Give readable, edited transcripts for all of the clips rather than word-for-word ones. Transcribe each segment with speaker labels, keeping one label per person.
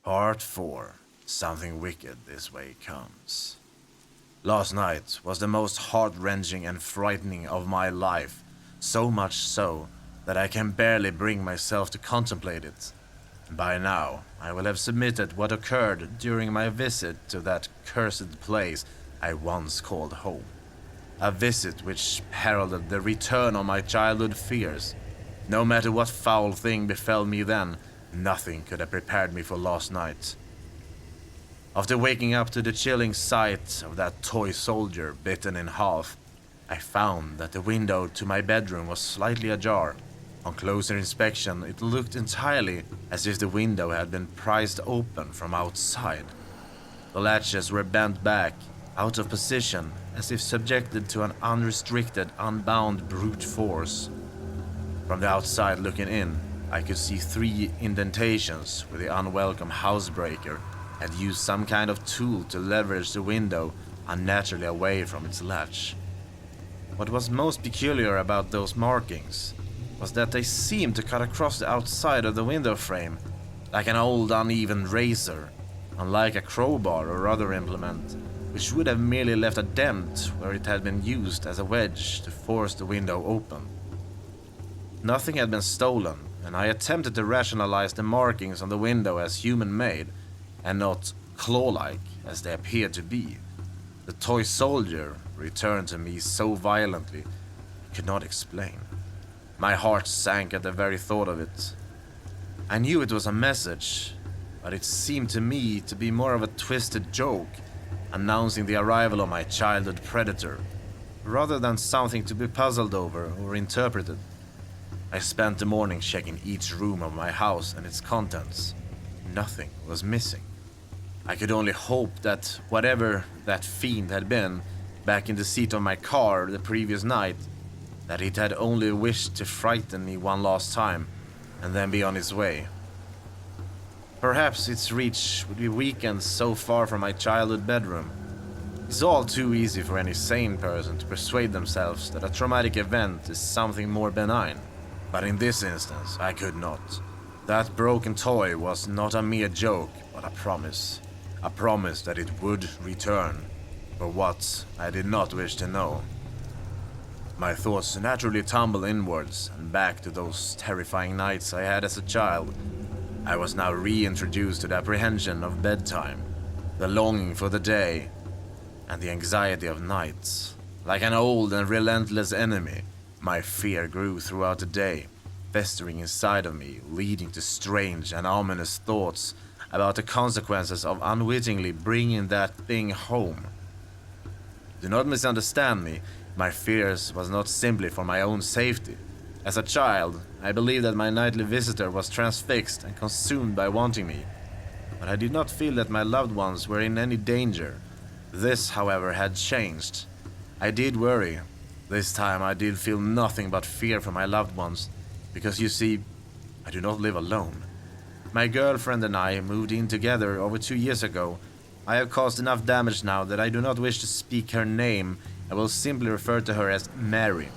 Speaker 1: Part 4. Something wicked this way comes. Last night was the most heart-wrenching and frightening of my life, so much so that I can barely bring myself to contemplate it. By now, I will have submitted what occurred during my visit to that cursed place I once called home. A visit which heralded the return of my childhood fears. No matter what foul thing befell me then, nothing could have prepared me for last night. After waking up to the chilling sight of that toy soldier bitten in half, I found that the window to my bedroom was slightly ajar. On closer inspection, it looked entirely as if the window had been prized open from outside. The latches were bent back, out of position, as if subjected to an unrestricted, unbound brute force. From the outside looking in, I could see 3 indentations where the unwelcome housebreaker had used some kind of tool to leverage the window unnaturally away from its latch. What was most peculiar about those markings was that they seemed to cut across the outside of the window frame like an old uneven razor, unlike a crowbar or other implement, which would have merely left a dent where it had been used as a wedge to force the window open. Nothing had been stolen, and I attempted to rationalize the markings on the window as human-made, and not claw-like as they appeared to be. The toy soldier returned to me so violently I could not explain. My heart sank at the very thought of it. I knew it was a message, but it seemed to me to be more of a twisted joke, announcing the arrival of my childhood predator, rather than something to be puzzled over or interpreted. I spent the morning checking each room of my house and its contents. Nothing was missing. I could only hope that whatever that fiend had been back in the seat of my car the previous night, that it had only wished to frighten me one last time and then be on its way. Perhaps its reach would be weakened so far from my childhood bedroom. It's all too easy for any sane person to persuade themselves that a traumatic event is something more benign. But in this instance, I could not. That broken toy was not a mere joke, but a promise. A promise that it would return. For what, I did not wish to know. My thoughts naturally tumbled inwards and back to those terrifying nights I had as a child. I was now reintroduced to the apprehension of bedtime, the longing for the day, and the anxiety of nights. Like an old and relentless enemy, my fear grew throughout the day, festering inside of me, leading to strange and ominous thoughts about the consequences of unwittingly bringing that thing home. Do not misunderstand me, my fears was not simply for my own safety. As a child, I believed that my nightly visitor was transfixed and consumed by wanting me, but I did not feel that my loved ones were in any danger. This, however, had changed. I did worry. This time I did feel nothing but fear for my loved ones, because you see, I do not live alone. My girlfriend and I moved in together over 2 years ago. I have caused enough damage now that I do not wish to speak her name. I will simply refer to her as Mary.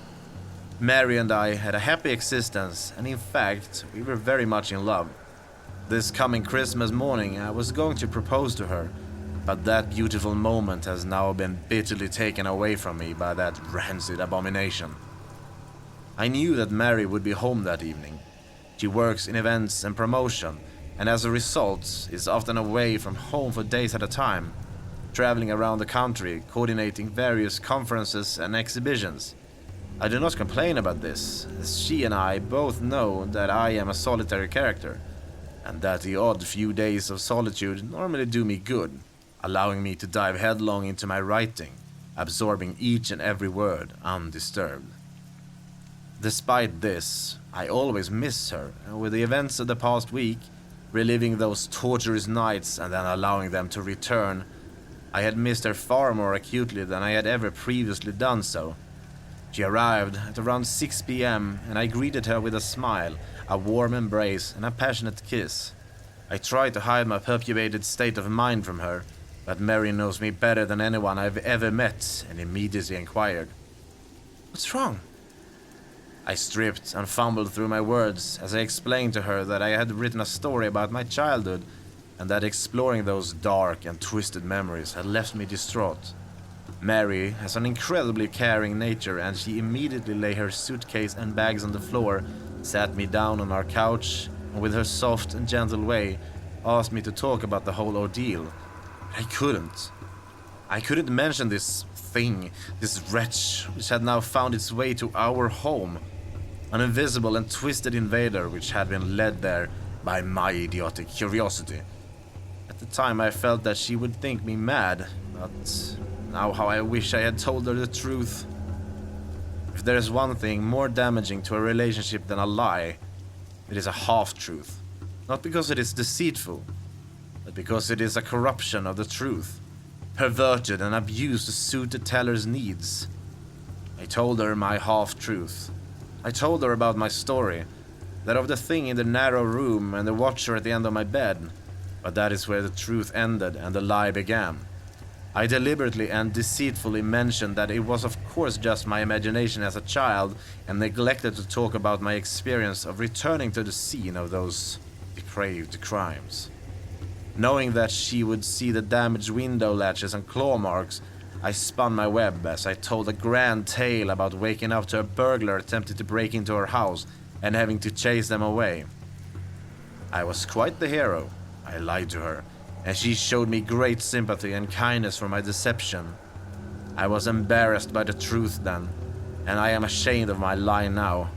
Speaker 1: Mary and I had a happy existence, and in fact, we were very much in love. This coming Christmas morning, I was going to propose to her, but that beautiful moment has now been bitterly taken away from me by that rancid abomination. I knew that Mary would be home that evening. She works in events and promotion, and as a result is often away from home for days at a time, traveling around the country, coordinating various conferences and exhibitions. I do not complain about this, as she and I both know that I am a solitary character, and that the odd few days of solitude normally do me good, allowing me to dive headlong into my writing, absorbing each and every word undisturbed. Despite this, I always miss her, and with the events of the past week, reliving those torturous nights and then allowing them to return, I had missed her far more acutely than I had ever previously done so. She arrived at around 6 p.m. and I greeted her with a smile, a warm embrace and a passionate kiss. I tried to hide my perturbated state of mind from her, but Mary knows me better than anyone I've ever met and immediately inquired, "What's wrong?" I stripped and fumbled through my words as I explained to her that I had written a story about my childhood, and that exploring those dark and twisted memories had left me distraught. Mary has an incredibly caring nature, and she immediately laid her suitcase and bags on the floor, sat me down on our couch, and with her soft and gentle way, asked me to talk about the whole ordeal. I couldn't. I couldn't mention this thing, this wretch, which had now found its way to our home. An invisible and twisted invader which had been led there by my idiotic curiosity. At the time I felt that she would think me mad, but now how I wish I had told her the truth. If there is one thing more damaging to a relationship than a lie, it is a half-truth. Not because it is deceitful, but because it is a corruption of the truth, perverted and abused to suit the teller's needs. I told her my half-truth. I told her about my story, that of the thing in the narrow room and the watcher at the end of my bed, but that is where the truth ended and the lie began. I deliberately and deceitfully mentioned that it was of course just my imagination as a child, and neglected to talk about my experience of returning to the scene of those depraved crimes. Knowing that she would see the damaged window latches and claw marks, I spun my web as I told a grand tale about waking up to a burglar attempting to break into her house and having to chase them away. I was quite the hero, I lied to her, and she showed me great sympathy and kindness for my deception. I was embarrassed by the truth then, and I am ashamed of my lie now.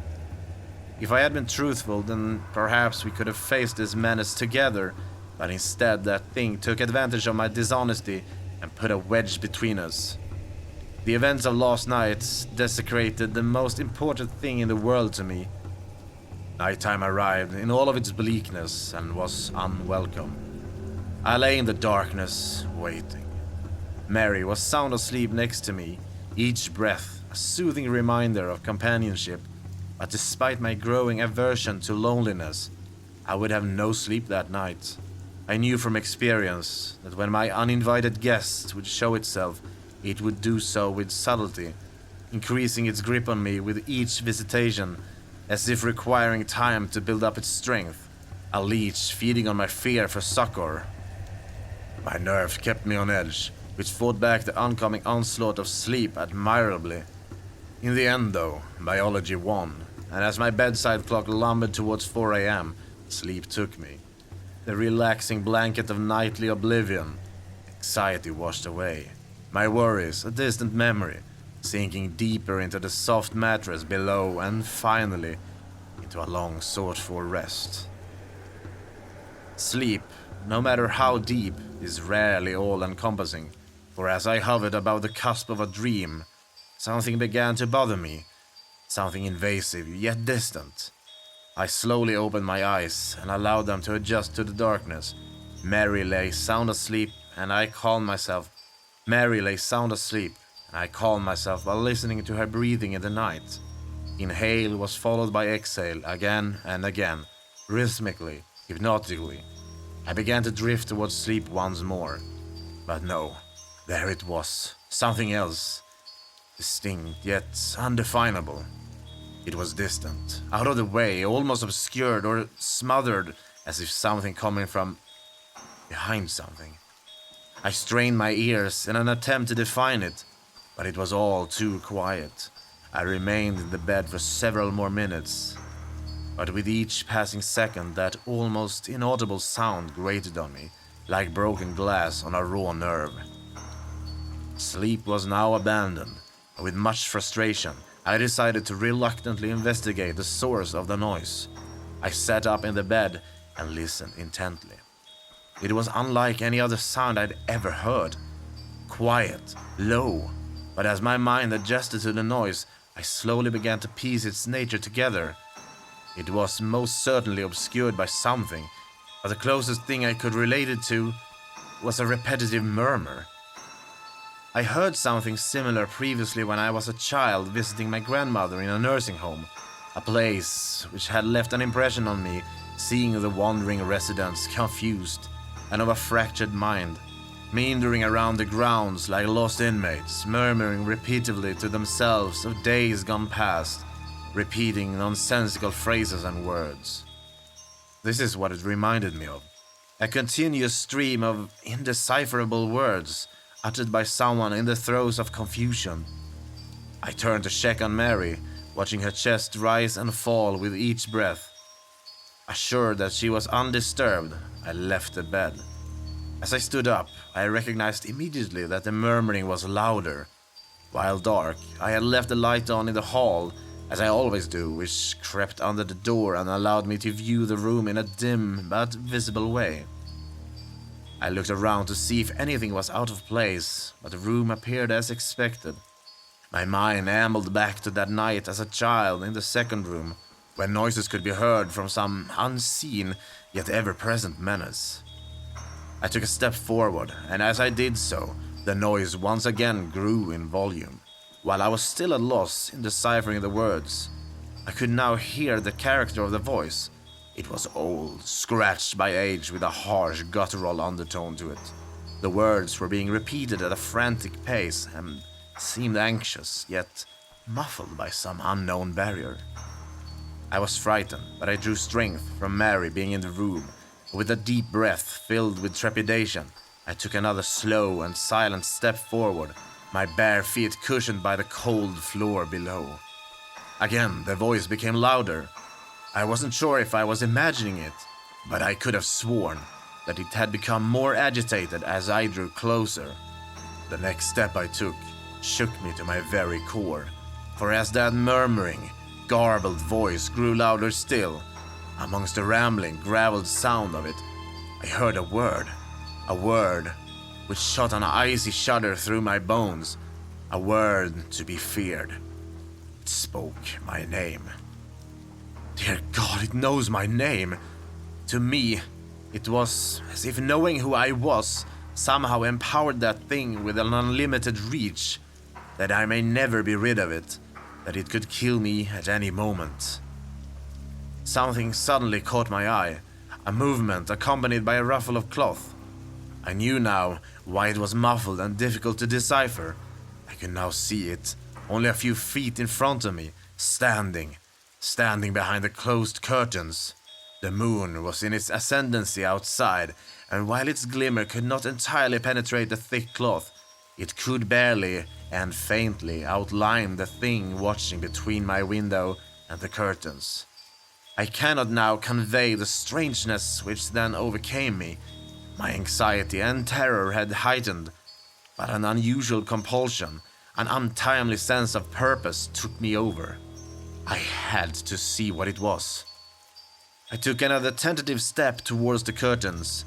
Speaker 1: If I had been truthful, then perhaps we could have faced this menace together, but instead that thing took advantage of my dishonesty and put a wedge between us. The events of last night desecrated the most important thing in the world to me. Nighttime arrived in all of its bleakness and was unwelcome. I lay in the darkness, waiting. Mary was sound asleep next to me, each breath a soothing reminder of companionship, but despite my growing aversion to loneliness, I would have no sleep that night. I knew from experience that when my uninvited guest would show itself, it would do so with subtlety, increasing its grip on me with each visitation, as if requiring time to build up its strength, a leech feeding on my fear for succor. My nerve kept me on edge, which fought back the oncoming onslaught of sleep admirably. In the end, though, biology won, and as my bedside clock lumbered towards 4 a.m., sleep took me. The relaxing blanket of nightly oblivion. Anxiety washed away. My worries, a distant memory, sinking deeper into the soft mattress below and finally into a long sought-for rest. Sleep, no matter how deep, is rarely all-encompassing, for as I hovered above the cusp of a dream, something began to bother me, something invasive yet distant. I slowly opened my eyes and allowed them to adjust to the darkness. Mary lay sound asleep, and I calmed myself. Mary lay sound asleep, and I calmed myself by listening to her breathing in the night. Inhale was followed by exhale again and again, rhythmically, hypnotically. I began to drift towards sleep once more. But no, there it was, something else. Distinct yet undefinable. It was distant, out of the way, almost obscured or smothered, as if something coming from behind something. I strained my ears in an attempt to define it, but it was all too quiet. I remained in the bed for several more minutes, but with each passing second that almost inaudible sound grated on me, like broken glass on a raw nerve. Sleep was now abandoned, and with much frustration, I decided to reluctantly investigate the source of the noise. I sat up in the bed and listened intently. It was unlike any other sound I'd ever heard. Quiet, low, but as my mind adjusted to the noise, I slowly began to piece its nature together. It was most certainly obscured by something, but the closest thing I could relate it to was a repetitive murmur. I heard something similar previously when I was a child visiting my grandmother in a nursing home, a place which had left an impression on me, seeing the wandering residents confused and of a fractured mind, meandering around the grounds like lost inmates, murmuring repeatedly to themselves of days gone past, repeating nonsensical phrases and words. This is what it reminded me of. A continuous stream of indecipherable words uttered by someone in the throes of confusion. I turned to check on Mary, watching her chest rise and fall with each breath. Assured that she was undisturbed, I left the bed. As I stood up, I recognized immediately that the murmuring was louder. While dark, I had left the light on in the hall, as I always do, which crept under the door and allowed me to view the room in a dim but visible way. I looked around to see if anything was out of place, but the room appeared as expected. My mind ambled back to that night as a child in the second room, when noises could be heard from some unseen yet ever-present menace. I took a step forward, and as I did so, the noise once again grew in volume. While I was still at loss in deciphering the words, I could now hear the character of the voice. It was old, scratched by age with a harsh guttural undertone to it. The words were being repeated at a frantic pace and seemed anxious, yet muffled by some unknown barrier. I was frightened, but I drew strength from Mary being in the room. With a deep breath filled with trepidation, I took another slow and silent step forward, my bare feet cushioned by the cold floor below. Again, the voice became louder. I wasn't sure if I was imagining it, but I could have sworn that it had become more agitated as I drew closer. The next step I took shook me to my very core, for as that murmuring, garbled voice grew louder still, amongst the rambling, graveled sound of it, I heard a word which shot an icy shudder through my bones, a word to be feared. It spoke my name. Dear God, it knows my name. To me, it was as if knowing who I was somehow empowered that thing with an unlimited reach, that I may never be rid of it, that it could kill me at any moment. Something suddenly caught my eye, a movement accompanied by a ruffle of cloth. I knew now why it was muffled and difficult to decipher. I could now see it, only a few feet in front of me, standing behind the closed curtains. The moon was in its ascendancy outside, and while its glimmer could not entirely penetrate the thick cloth, it could barely and faintly outline the thing watching between my window and the curtains. I cannot now convey the strangeness which then overcame me. My anxiety and terror had heightened, but an unusual compulsion, an untimely sense of purpose took me over. I had to see what it was. I took another tentative step towards the curtains.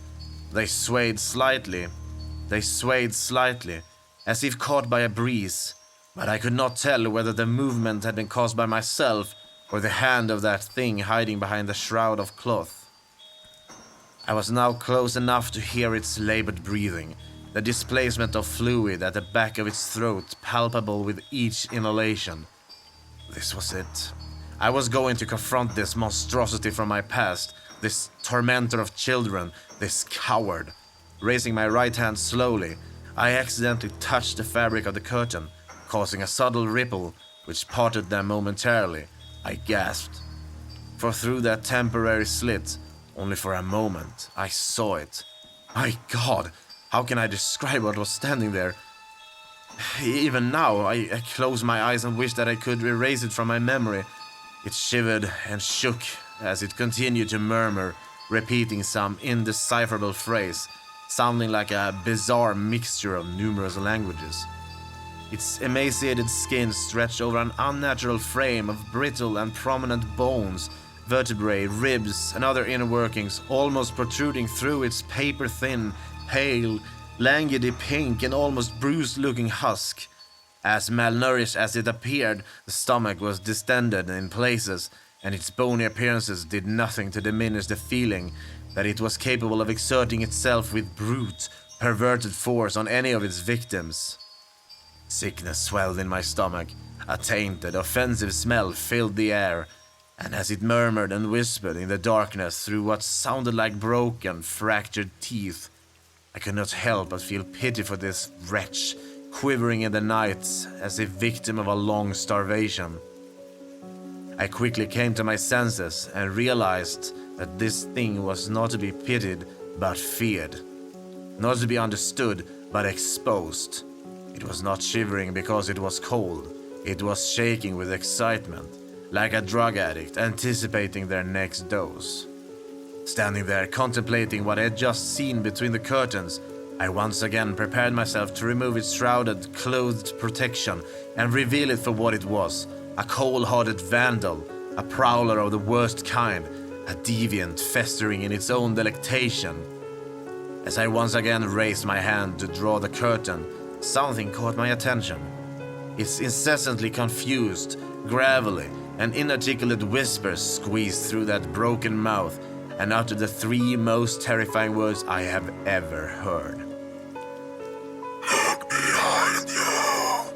Speaker 1: They swayed slightly, as if caught by a breeze, but I could not tell whether the movement had been caused by myself or the hand of that thing hiding behind the shroud of cloth. I was now close enough to hear its labored breathing, the displacement of fluid at the back of its throat palpable with each inhalation. This was it. I was going to confront this monstrosity from my past, this tormentor of children, this coward. Raising my right hand slowly, I accidentally touched the fabric of the curtain, causing a subtle ripple which parted them momentarily. I gasped. For through that temporary slit, only for a moment, I saw it. My God, how can I describe what was standing there? Even now, I close my eyes and wish that I could erase it from my memory. It shivered and shook as it continued to murmur, repeating some indecipherable phrase, sounding like a bizarre mixture of numerous languages. Its emaciated skin stretched over an unnatural frame of brittle and prominent bones, vertebrae, ribs, and other inner workings, almost protruding through its paper-thin, pale, languidly pink and almost bruised-looking husk. As malnourished as it appeared, the stomach was distended in places, and its bony appearances did nothing to diminish the feeling that it was capable of exerting itself with brute, perverted force on any of its victims. Sickness swelled in my stomach, a tainted, offensive smell filled the air, and as it murmured and whispered in the darkness through what sounded like broken, fractured teeth, I could not help but feel pity for this wretch, quivering in the night as if victim of a long starvation. I quickly came to my senses and realized that this thing was not to be pitied, but feared. Not to be understood, but exposed. It was not shivering because it was cold. It was shaking with excitement, like a drug addict anticipating their next dose. Standing there contemplating what I had just seen between the curtains, I once again prepared myself to remove its shrouded, clothed protection and reveal it for what it was, a cold-hearted vandal, a prowler of the worst kind, a deviant festering in its own delectation. As I once again raised my hand to draw the curtain, something caught my attention. Its incessantly confused, gravelly, and inarticulate whispers squeezed through that broken mouth and uttered the three most terrifying words I have ever heard. "Look behind you!"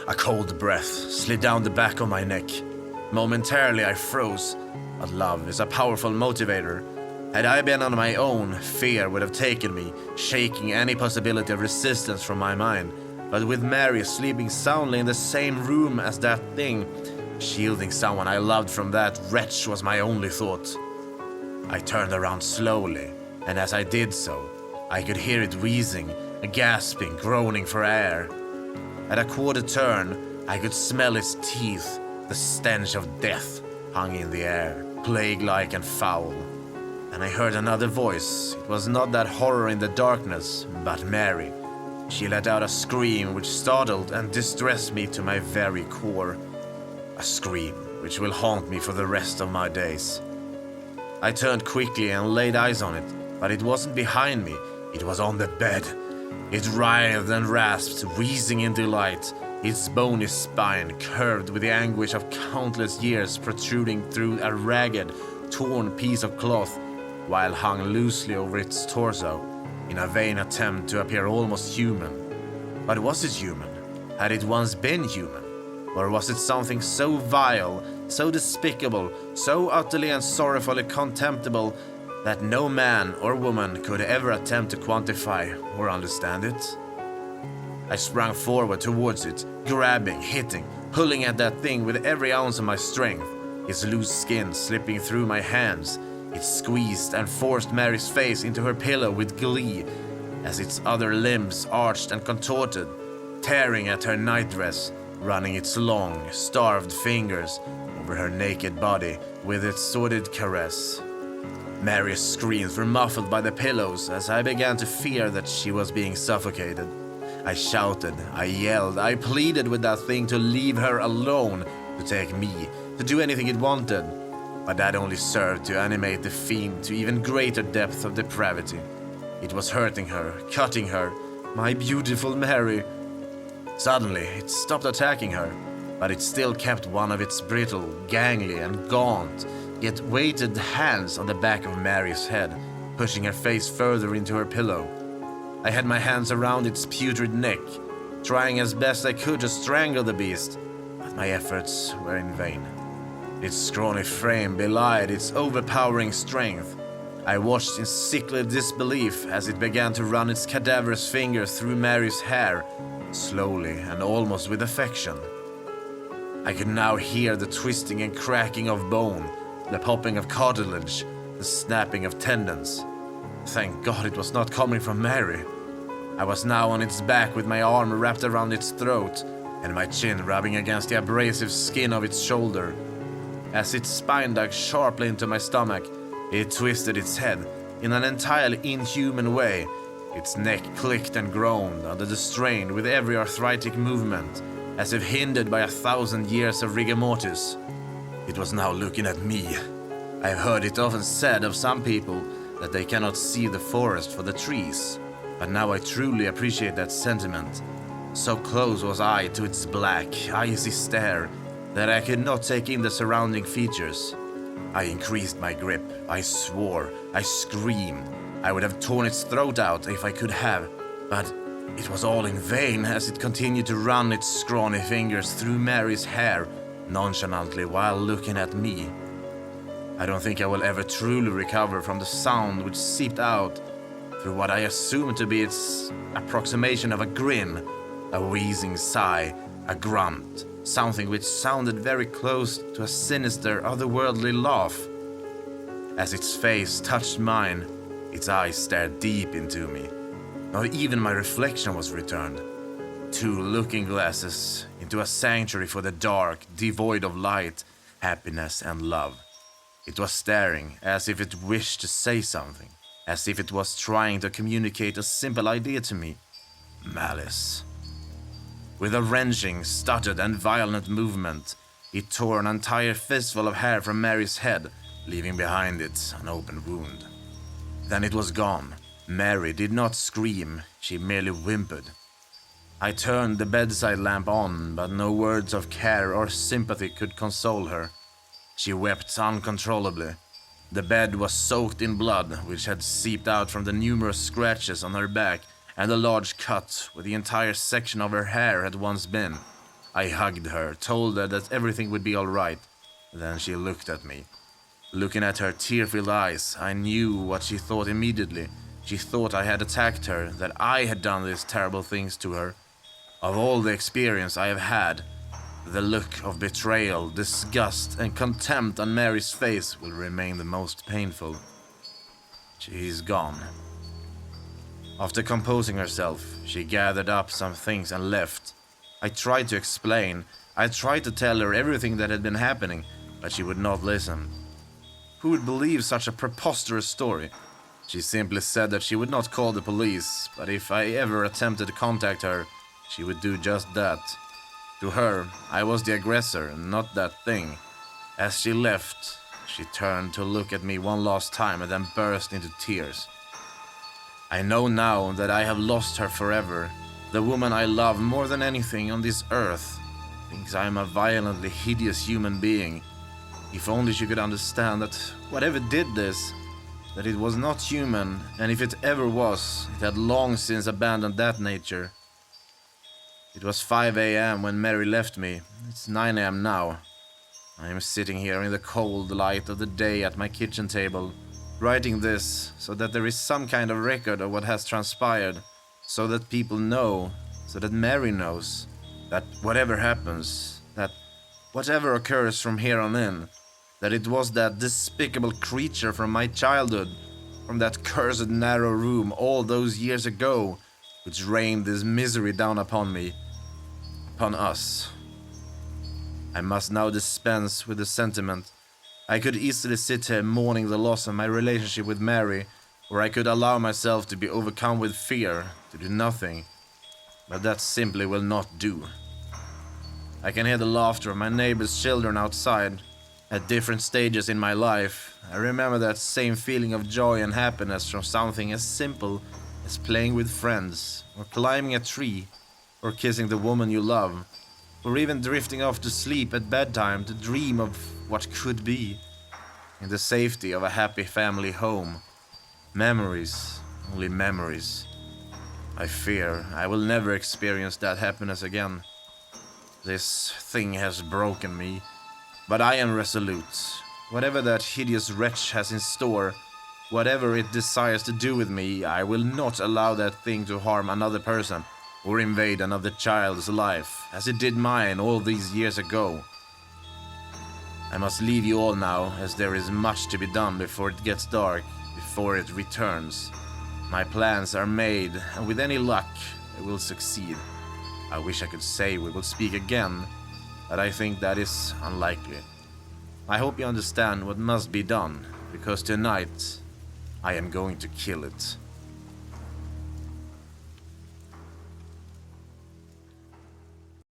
Speaker 1: A cold breath slid down the back of my neck. Momentarily I froze, but love is a powerful motivator. Had I been on my own, fear would have taken me, shaking any possibility of resistance from my mind. But with Mary sleeping soundly in the same room as that thing, shielding someone I loved from that wretch was my only thought. I turned around slowly, and as I did so, I could hear it wheezing, gasping, groaning for air. At a quarter turn, I could smell its teeth. The stench of death hung in the air, plague-like and foul. And I heard another voice. It was not that horror in the darkness, but Mary. She let out a scream which startled and distressed me to my very core. A scream which will haunt me for the rest of my days. I turned quickly and laid eyes on it, but it wasn't behind me, it was on the bed. It writhed and rasped, wheezing in delight, its bony spine curved with the anguish of countless years protruding through a ragged, torn piece of cloth, while hung loosely over its torso, in a vain attempt to appear almost human. But was it human? Had it once been human? Or was it something so vile, so despicable, so utterly and sorrowfully contemptible that no man or woman could ever attempt to quantify or understand it? I sprang forward towards it, grabbing, hitting, pulling at that thing with every ounce of my strength, its loose skin slipping through my hands. It squeezed and forced Mary's face into her pillow with glee, as its other limbs arched and contorted, tearing at her nightdress, running its long, starved fingers over her naked body with its sordid caress. Mary's screams were muffled by the pillows as I began to fear that she was being suffocated. I shouted, I yelled, I pleaded with that thing to leave her alone, to take me, to do anything it wanted. But that only served to animate the fiend to even greater depths of depravity. It was hurting her, cutting her, my beautiful Mary. Suddenly, it stopped attacking her, but it still kept one of its brittle, gangly, and gaunt, yet weighted hands on the back of Mary's head, pushing her face further into her pillow. I had my hands around its putrid neck, trying as best I could to strangle the beast, but my efforts were in vain. Its scrawny frame belied its overpowering strength. I watched in sickly disbelief as it began to run its cadaverous fingers through Mary's hair, slowly and almost with affection. I could now hear the twisting and cracking of bone, the popping of cartilage, the snapping of tendons. Thank God it was not coming from Mary. I was now on its back with my arm wrapped around its throat and my chin rubbing against the abrasive skin of its shoulder. As its spine dug sharply into my stomach, it twisted its head in an entirely inhuman way. Its neck clicked and groaned under the strain with every arthritic movement, as if hindered by 1,000 years of rigor mortis. It was now looking at me. I've heard it often said of some people that they cannot see the forest for the trees, but now I truly appreciate that sentiment. So close was I to its black, icy stare that I could not take in the surrounding features. I increased my grip, I swore, I screamed. I would have torn its throat out if I could have, but it was all in vain as it continued to run its scrawny fingers through Mary's hair nonchalantly while looking at me. I don't think I will ever truly recover from the sound which seeped out through what I assumed to be its approximation of a grin, a wheezing sigh, a grunt, something which sounded very close to a sinister, otherworldly laugh. As its face touched mine, Its eyes stared deep into me. Not even my reflection was returned. 2 looking glasses into a sanctuary for the dark, devoid of light, happiness, and love. It was staring as if it wished to say something, as if it was trying to communicate a simple idea to me. Malice. With a wrenching, stuttered, and violent movement, it tore an entire fistful of hair from Mary's head, leaving behind it an open wound. Then it was gone. Mary did not scream, she merely whimpered. I turned the bedside lamp on, but no words of care or sympathy could console her. She wept uncontrollably. The bed was soaked in blood, which had seeped out from the numerous scratches on her back and the large cut where the entire section of her hair had once been. I hugged her, told her that everything would be all right. Then she looked at me. Looking at her tear-filled eyes, I knew what she thought immediately. She thought I had attacked her, that I had done these terrible things to her. Of all the experience I have had, the look of betrayal, disgust, and contempt on Mary's face will remain the most painful. She is gone. After composing herself, she gathered up some things and left. I tried to explain. I tried to tell her everything that had been happening, but she would not listen. Who would believe such a preposterous story? She simply said that she would not call the police, but if I ever attempted to contact her, she would do just that. To her, I was the aggressor, not that thing. As she left, she turned to look at me one last time and then burst into tears. I know now that I have lost her forever. The woman I love more than anything on this earth thinks I am a violently hideous human being. If only she could understand that whatever did this, that it was not human, and if it ever was, it had long since abandoned that nature. It was 5 a.m. when Mary left me. It's 9 a.m. now. I am sitting here in the cold light of the day at my kitchen table, writing this so that there is some kind of record of what has transpired, so that people know, so that Mary knows, that whatever happens, that whatever occurs from here on in, that it was that despicable creature from my childhood, from that cursed narrow room all those years ago, which rained this misery down upon me, upon us. I must now dispense with the sentiment. I could easily sit here mourning the loss of my relationship with Mary, or I could allow myself to be overcome with fear, to do nothing. But that simply will not do. I can hear the laughter of my neighbor's children outside. At different stages in my life, I remember that same feeling of joy and happiness from something as simple as playing with friends, or climbing a tree, or kissing the woman you love, or even drifting off to sleep at bedtime to dream of what could be, in the safety of a happy family home. Memories, only memories. I fear I will never experience that happiness again. This thing has broken me, but I am resolute. Whatever that hideous wretch has in store, whatever it desires to do with me, I will not allow that thing to harm another person or invade another child's life, as it did mine all these years ago. I must leave you all now, as there is much to be done before it gets dark, before it returns. My plans are made, and with any luck, they will succeed. I wish I could say we will speak again, but I think that is unlikely. I hope you understand what must be done, because tonight I am going to kill it.